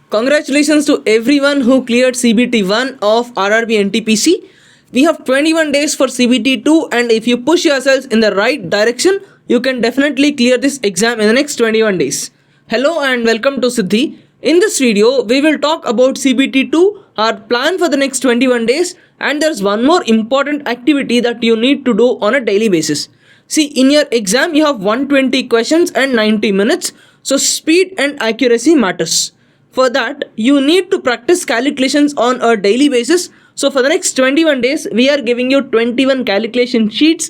Congratulations to everyone who cleared CBT 1 of RRB NTPC. We have 21 days for CBT 2, and if you push yourselves in the right direction, you can definitely clear this exam in the next 21 days. Hello and welcome to Siddhi. In this video, we will talk about CBT 2, our plan for the next 21 days, and there's one more important activity that you need to do on a daily basis. See, in your exam, you have 120 questions and 90 minutes, so speed and accuracy matters. For that, you need to practice calculations on a daily basis. So for the next 21 days, we are giving you 21 calculation sheets.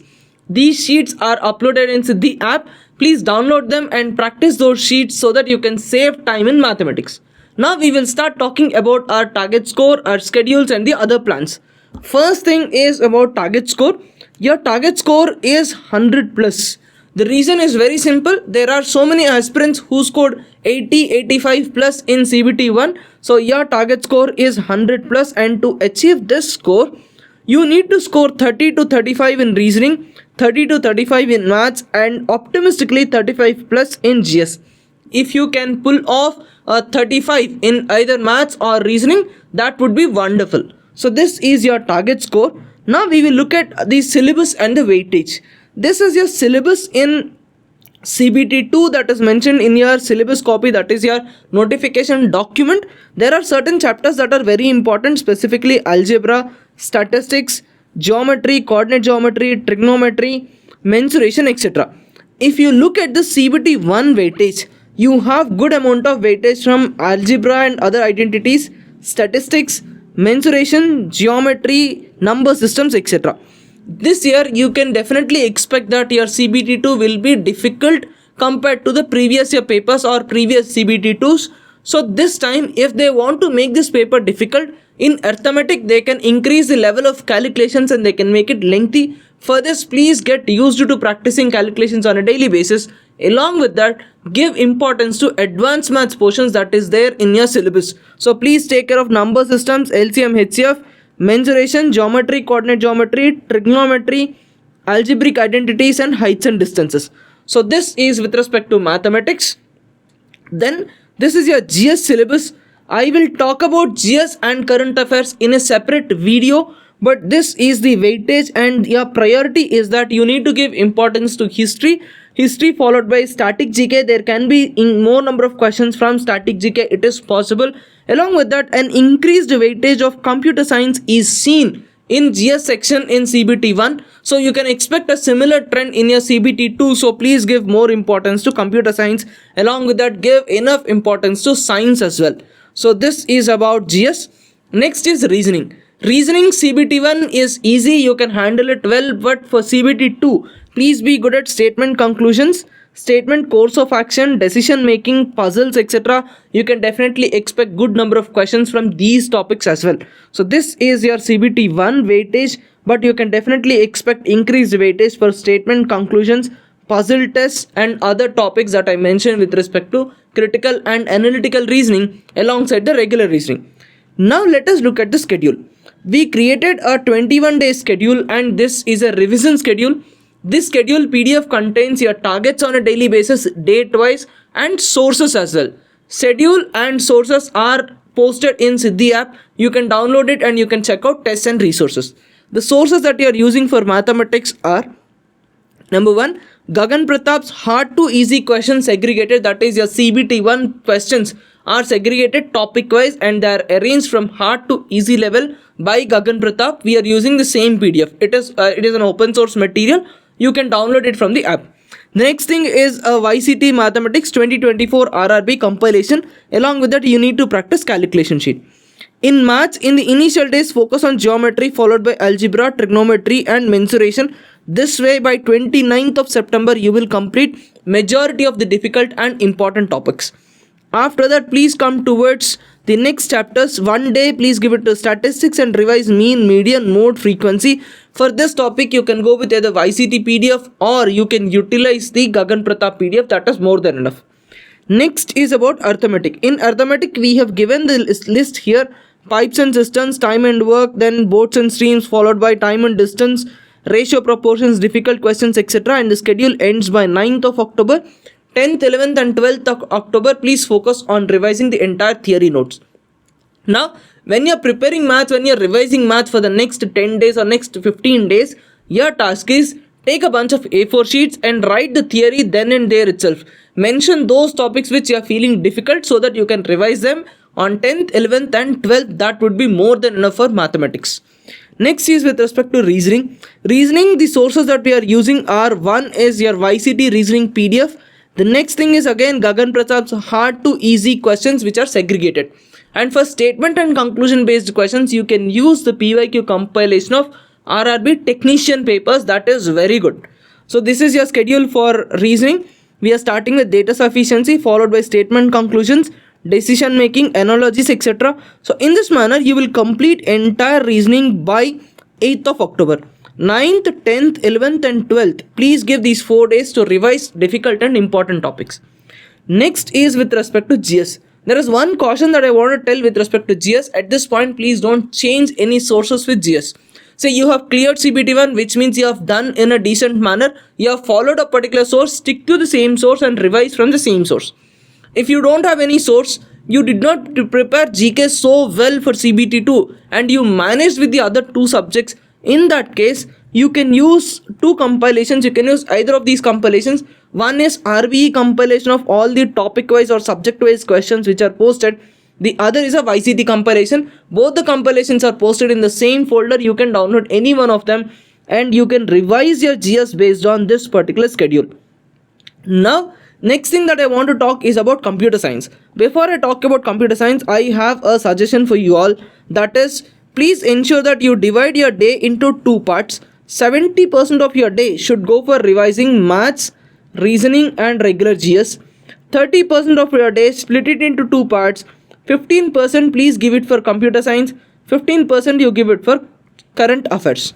These sheets are uploaded in Siddhi app. Please download them and practice those sheets so that you can save time in mathematics. Now we will start talking about our target score, our schedules and the other plans. First thing is about target score. Your target score is 100 plus. The reason is very simple. There are so many aspirants who scored 80, 85 plus in CBT 1. So your target score is 100 plus, and to achieve this score, you need to score 30 to 35 in reasoning, 30 to 35 in maths, and optimistically 35 plus in GS. If you can pull off a 35 in either maths or reasoning, that would be wonderful. So this is your target score. Now we will look at the syllabus and the weightage. This is your syllabus in CBT 2 that is mentioned in your syllabus copy, that is your notification document. There are certain chapters that are very important, specifically algebra, statistics, geometry, coordinate geometry, trigonometry, mensuration, etc. If you look at the CBT 1 weightage, you have good amount of weightage from algebra and other identities, statistics, mensuration, geometry, number systems, etc. This year you can definitely expect that your CBT 2 will be difficult compared to the previous year papers or previous CBT 2s. So this time, if they want to make this paper difficult, in arithmetic they can increase the level of calculations and they can make it lengthy. For this, please get used to practicing calculations on a daily basis. Along with that, give importance to advanced maths portions that is there in your syllabus. So please take care of number systems, LCM, HCF, mensuration, geometry, coordinate geometry, trigonometry, algebraic identities and heights and distances. So this is with respect to mathematics. Then this is your GS syllabus. I will talk about GS and current affairs in a separate video, but this is the weightage, and your priority is that you need to give importance to history followed by static GK. There can be in more number of questions from static GK, it is possible. Along with that, an increased weightage of computer science is seen in GS section in CBT 1. So you can expect a similar trend in your CBT 2. So please give more importance to computer science. Along with that, give enough importance to science as well. So this is about GS. Next is reasoning. Reasoning CBT 1 is easy, you can handle it well, but for CBT 2, please be good at statement conclusions, statement course of action, decision making, puzzles, etc. You can definitely expect good number of questions from these topics as well. So this is your CBT 1 weightage, but you can definitely expect increased weightage for statement conclusions, puzzle tests and other topics that I mentioned with respect to critical and analytical reasoning alongside the regular reasoning. Now let us look at the schedule. We created a 21-day schedule, and this is a revision schedule. This schedule PDF contains your targets on a daily basis, date-wise, and sources as well. Schedule and sources are posted in Siddhi app. You can download it and you can check out tests and resources. The sources that you are using for mathematics are: number 1, Gagan Pratap's hard to easy questions segregated, that is your CBT 1 questions are segregated topic wise and they are arranged from hard to easy level by Gagan Pratap. We are using the same PDF. It is an open source material. You can download it from the app. The next thing is a YCT Mathematics 2024 RRB compilation. Along with that, you need to practice calculation sheet. In maths, in the initial days, focus on geometry followed by algebra, trigonometry and mensuration. This way, by 29th of September, you will complete majority of the difficult and important topics. After that, please come towards the next chapters. One day, please give it to statistics and revise mean, median, mode, frequency. For this topic, you can go with either YCT PDF or you can utilize the Gagan Pratap PDF. That is more than enough. Next is about arithmetic. In arithmetic, we have given the list here: pipes and cisterns, time and work, then boats and streams, followed by time and distance, ratio, proportions, difficult questions, etc. And the schedule ends by 9th of October. 10th, 11th and 12th of October, please focus on revising the entire theory notes. Now, when you're preparing maths, when you're revising maths for the next 10 days or next 15 days, your task is take a bunch of A4 sheets and write the theory then and there itself. Mention those topics which you're feeling difficult so that you can revise them on 10th, 11th and 12th. That would be more than enough for mathematics. Next is with respect to reasoning. Reasoning, the sources that we are using are, one is your YCT reasoning PDF. The next thing is again Gagan Pratap's hard to easy questions which are segregated. And for statement and conclusion based questions, you can use the PYQ compilation of RRB technician papers. That is very good. So this is your schedule for reasoning. We are starting with data sufficiency, followed by statement conclusions, decision making, analogies, etc. So in this manner, you will complete entire reasoning by 8th of October. 9th, 10th, 11th and 12th, please give these 4 days to revise difficult and important topics. Next is with respect to GS. There is one caution that I want to tell with respect to GS. At this point, please don't change any sources with GS. Say you have cleared CBT1, which means you have done in a decent manner. You have followed a particular source, stick to the same source and revise from the same source. If you don't have any source, you did not prepare GK so well for CBT2 and you managed with the other two subjects, in that case, you can use two compilations. You can use either of these compilations. One is RBE compilation of all the topic wise or subject wise questions which are posted. The other is a YCT compilation. Both the compilations are posted in the same folder. You can download any one of them and you can revise your GS based on this particular schedule. Now, next thing that I want to talk is about computer science. Before I talk about computer science, I have a suggestion for you all. That is, please ensure that you divide your day into two parts. 70% of your day should go for revising maths, reasoning and regular GS. 30% of your day, split it into two parts. 15% please give it for computer science. 15% you give it for current affairs.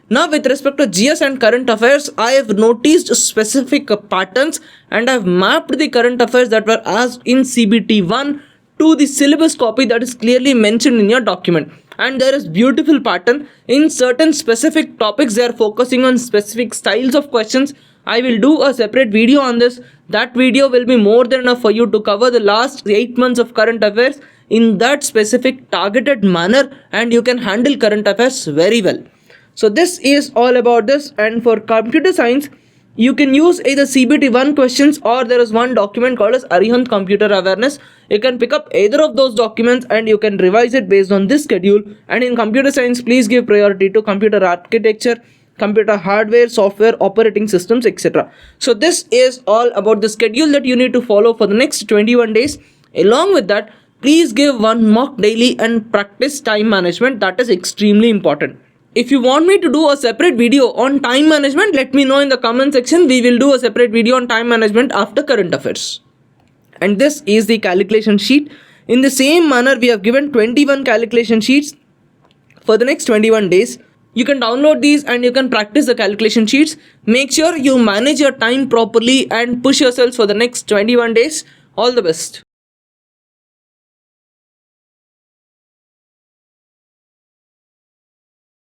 Now with respect to GS and current affairs, I have noticed specific patterns and I have mapped the current affairs that were asked in CBT1 to the syllabus copy that is clearly mentioned in your document. And there is beautiful pattern in certain specific topics. They are focusing on specific styles of questions. I will do a separate video on this. That video will be more than enough for you to cover the last 8 months of current affairs in that specific targeted manner, and you can handle current affairs very well. So this is all about this. And for computer science, you can use either CBT1 questions or there is one document called as Arihant Computer Awareness. You can pick up either of those documents and you can revise it based on this schedule. And in computer science, please give priority to computer architecture, computer hardware, software, operating systems, etc. So this is all about the schedule that you need to follow for the next 21 days. Along with that, please give one mock daily and practice time management. That is extremely important. If you want me to do a separate video on time management, let me know in the comment section. We will do a separate video on time management after current affairs. And this is the calculation sheet. In the same manner, we have given 21 calculation sheets for the next 21 days. You can download these and you can practice the calculation sheets. Make sure you manage your time properly and push yourselves for the next 21 days. All the best.